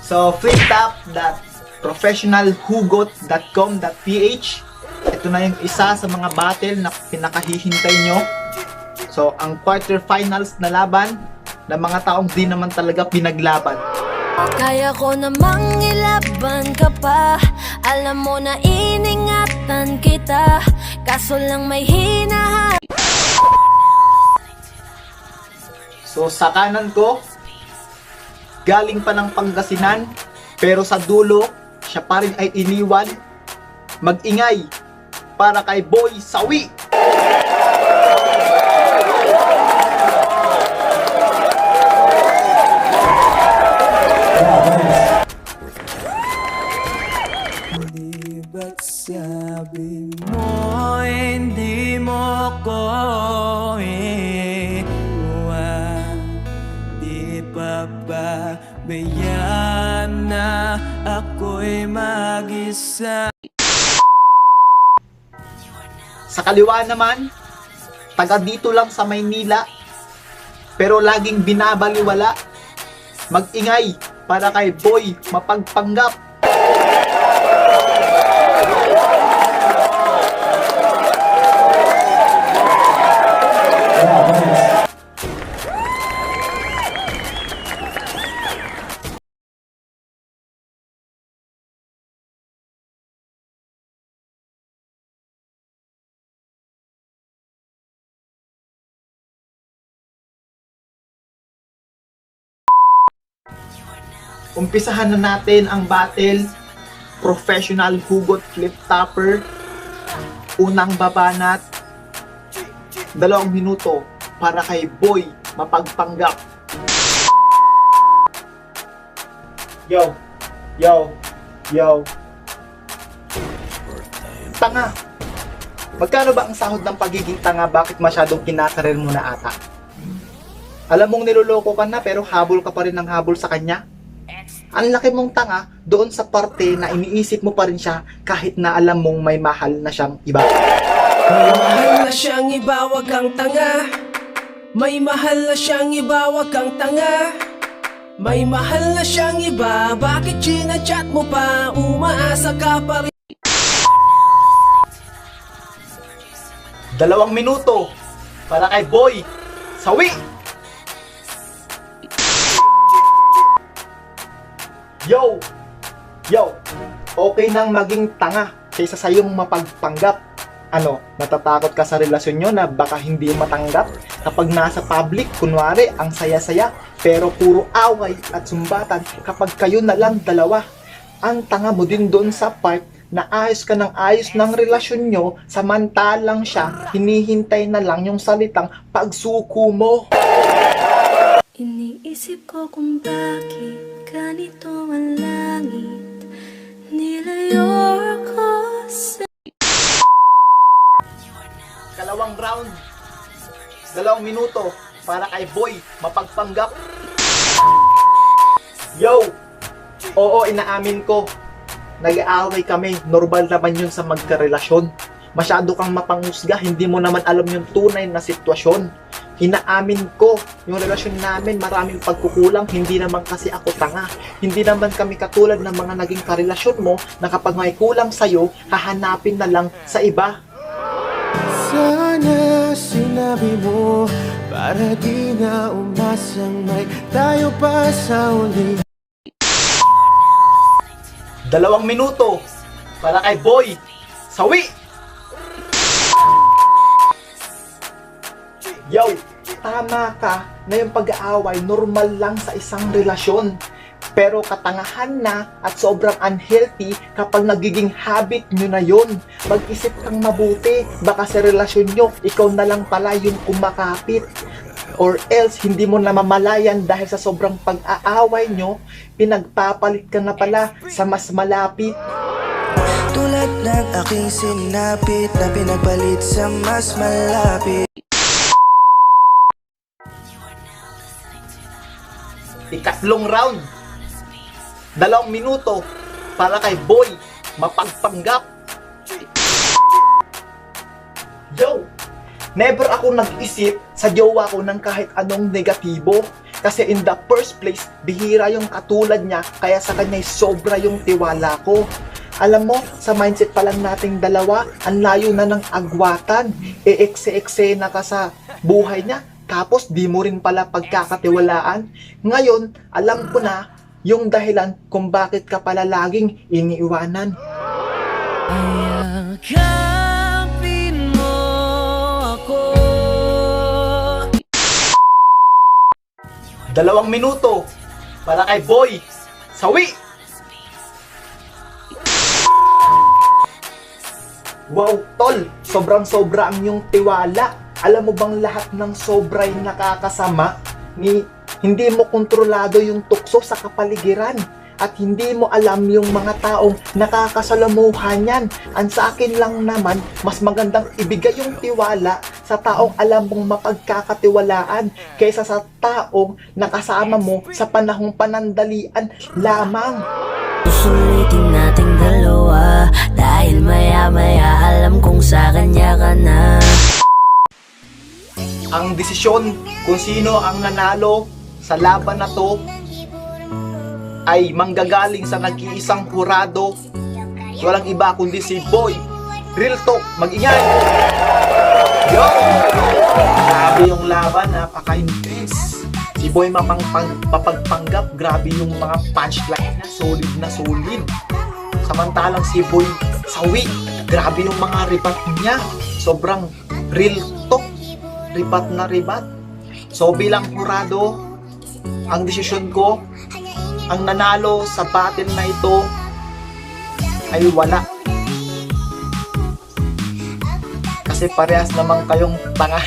So, fliptap.professionalhugot.com.ph. Ito na yung isa sa mga battle na pinakahihintay nyo. So, ang quarterfinals na laban ng mga taong di naman talaga pinaglaban. Kaya ko namang ilaban ka pa. Alam mo na iningatan kita, kaso lang may hinahanap. So, sa kanan ko, galing pa ng Pangasinan, pero sa dulo, siya pa rin ay iniwan. Mag-ingay para kay Boy Sawi. Di ba't sabi mo hindi mo ko iwan? Di pa ba bayaan na ako'y mag-isa? Sa kaliwa naman, taga dito lang sa Maynila, pero laging binabaliwala. Mag-ingay para kay Boy Mapagpanggap. Umpisahan na natin ang battle. Professional hugot flip topper. Unang babanat. 2 minuto para kay Boy Mapagpanggap. Yo, yo, yo. Tanga. Magkano ba ang sahod ng pagiging tanga? Bakit masyadong kinakarir mo na ata? Alam mong niloloko ka na pero habol ka pa rin ng habol sa kanya? Ang laki mong tanga doon sa parte na iniisip mo pa rin siya kahit na alam mong may mahal na siyang iba. May mahal na siyang iba, wag kang tanga. May mahal na siyang iba, wag kang tanga. May mahal na siyang iba, bakit chinachat mo pa? Umaasa ka pa rin. 2 minuto para kay Boy Sawi. Yo! Yo! Okay nang maging tanga kaysa sa iyong mapagpanggap. Ano, natatakot ka sa relasyon nyo na baka hindi matanggap? Kapag nasa public, kunwari, ang saya-saya, pero puro away at sumbatan kapag kayo na lang dalawa. Ang tanga mo din doon sa part na ayos ka ng ayos ng relasyon nyo, samantalang siya, hinihintay na lang yung salitang pagsuko mo. Iniisip ko kung bakit ganito ang langit, nilayo ako sa... Kalawang round, 2 minuto para kay Boy Mapagpanggap. Yo! Oo, inaamin ko, nag-aaway kami, normal naman yun sa magkarelasyon. Masyado kang mapanghusga, hindi mo naman alam yung tunay na sitwasyon. Inaamin ko, yung relasyon namin maraming pagkukulang, hindi naman kasi ako tanga. Hindi naman kami katulad ng mga naging karelasyon mo na kapag may kulang sa'yo, hahanapin na lang sa iba. Sana sinabi mo para di na umasang may tayo pa sa uli. 2 minuto para kay Boy Sawi. Yo, tama ka na yung pag-aaway normal lang sa isang relasyon. Pero katangahan na at sobrang unhealthy kapag nagiging habit nyo na yun. Mag-isip kang mabuti, baka sa relasyon nyo, ikaw na lang pala yung kumakapit. Or else, hindi mo namamalayan dahil sa sobrang pag-aaway nyo, pinagpapalit ka na pala sa mas malapit. Tulad ng aking sinapit na pinagpalit sa mas malapit. Ikatlong round, 2 minuto para kay Boy Mapagpanggap. Yo! Never ako nag-isip sa jowa ko ng kahit anong negatibo. Kasi in the first place, bihira yung katulad niya, kaya sa kanya sobra yung tiwala ko. Alam mo, sa mindset pa lang nating dalawa, ang layo na ng agwatan. Ekse-ekse na ka sa buhay niya, tapos di mo rin pala pagkakatiwalaan. Ngayon, alam ko na yung dahilan kung bakit ka pala laging iniiwanan. Yakapin mo ako. 2 minuto para kay Boy Sawi. Wow, tol, sobrang-sobra ang iyong tiwala. Alam mo bang lahat ng sobra'y nakakasama? Hindi mo kontrolado yung tukso sa kapaligiran at hindi mo alam yung mga taong nakakasalamuhan yan. Ang sa akin lang naman, mas magandang ibigay yung tiwala sa taong alam mong mapagkakatiwalaan kaysa sa taong nakasama mo sa panahong panandalian lamang. Susulitin nating dalawa dahil maya-maya alam kong sa kanya ka na. Ang desisyon kung sino ang nanalo sa laban na to ay manggagaling sa nag-iisang hurado. Walang iba kundi si Boy Real Talk. Mag-ingay! Yo! Grabe yung laban, napaka-intense. Si Boy mapagpanggap, grabe yung mga punchline na solid. Samantalang si Boy Sawi, grabe yung mga ribat niya. Sobrang real talk, ribat na ribat. So bilang hurado, ang desisyon ko, ang nanalo sa battle na ito ay wala. Kasi parehas naman kayong tanga.